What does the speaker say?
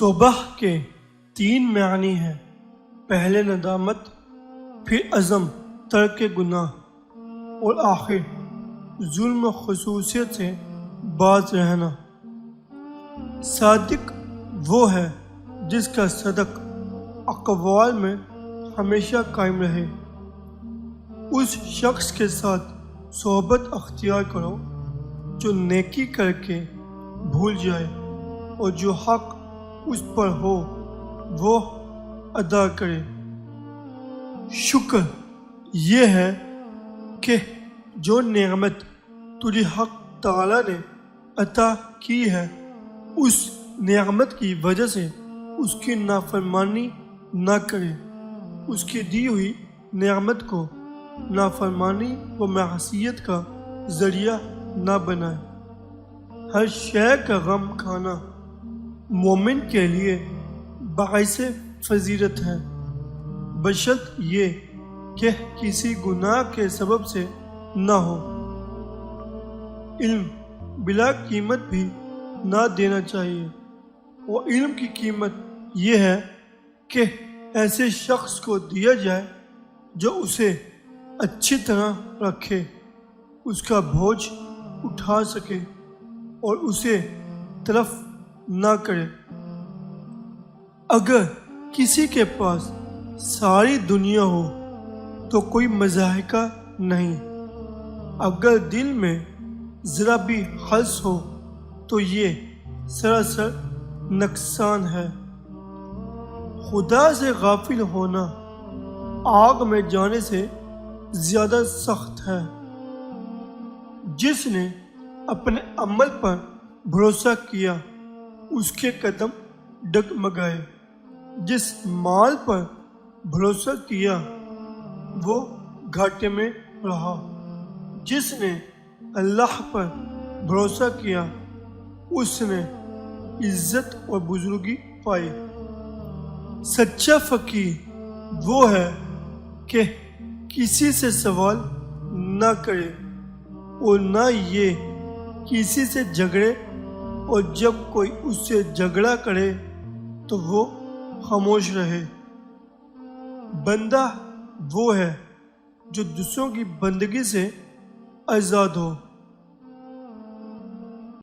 توبہ کے 3 معنی ہیں۔ پہلے ندامت، پھر عزم ترک گناہ، اور آخر ظلم و خصوصیت سے باز رہنا۔ صادق وہ ہے جس کا صدق اقوال میں ہمیشہ قائم رہے۔ اس شخص کے ساتھ صحبت اختیار کرو جو نیکی کر کے بھول جائے اور جو حق اس پر ہو وہ ادا کرے۔ شکر یہ ہے کہ جو نعمت تجھے حق تعالیٰ نے عطا کی ہے اس نعمت کی وجہ سے اس کی نافرمانی نہ کرے، اس کی دی ہوئی نعمت کو نافرمانی و معصیت کا ذریعہ نہ بنائے۔ ہر شے کا غم کھانا مومن کے لیے باعث فضیلت ہے، بشرط یہ کہ کسی گناہ کے سبب سے نہ ہو۔ علم بلا قیمت بھی نہ دینا چاہیے، اور علم کی قیمت یہ ہے کہ ایسے شخص کو دیا جائے جو اسے اچھی طرح رکھے، اس کا بوجھ اٹھا سکے اور اسے تلف نہ کرے۔ اگر کسی کے پاس ساری دنیا ہو تو کوئی مضحکہ نہیں، اگر دل میں ذرا بھی حرص ہو تو یہ سراسر نقصان ہے۔ خدا سے غافل ہونا آگ میں جانے سے زیادہ سخت ہے۔ جس نے اپنے عمل پر بھروسہ کیا اس کے قدم ڈگمگائے، جس مال پر بھروسہ کیا وہ گھاٹے میں رہا، جس نے اللہ پر بھروسہ کیا اس نے عزت اور بزرگی پائی۔ سچا فقیر وہ ہے کہ کسی سے سوال نہ کرے اور نہ یہ کسی سے جھگڑے، اور جب کوئی اس سے جھگڑا کرے تو وہ خاموش رہے۔ بندہ وہ ہے جو دوسروں کی بندگی سے آزاد ہو۔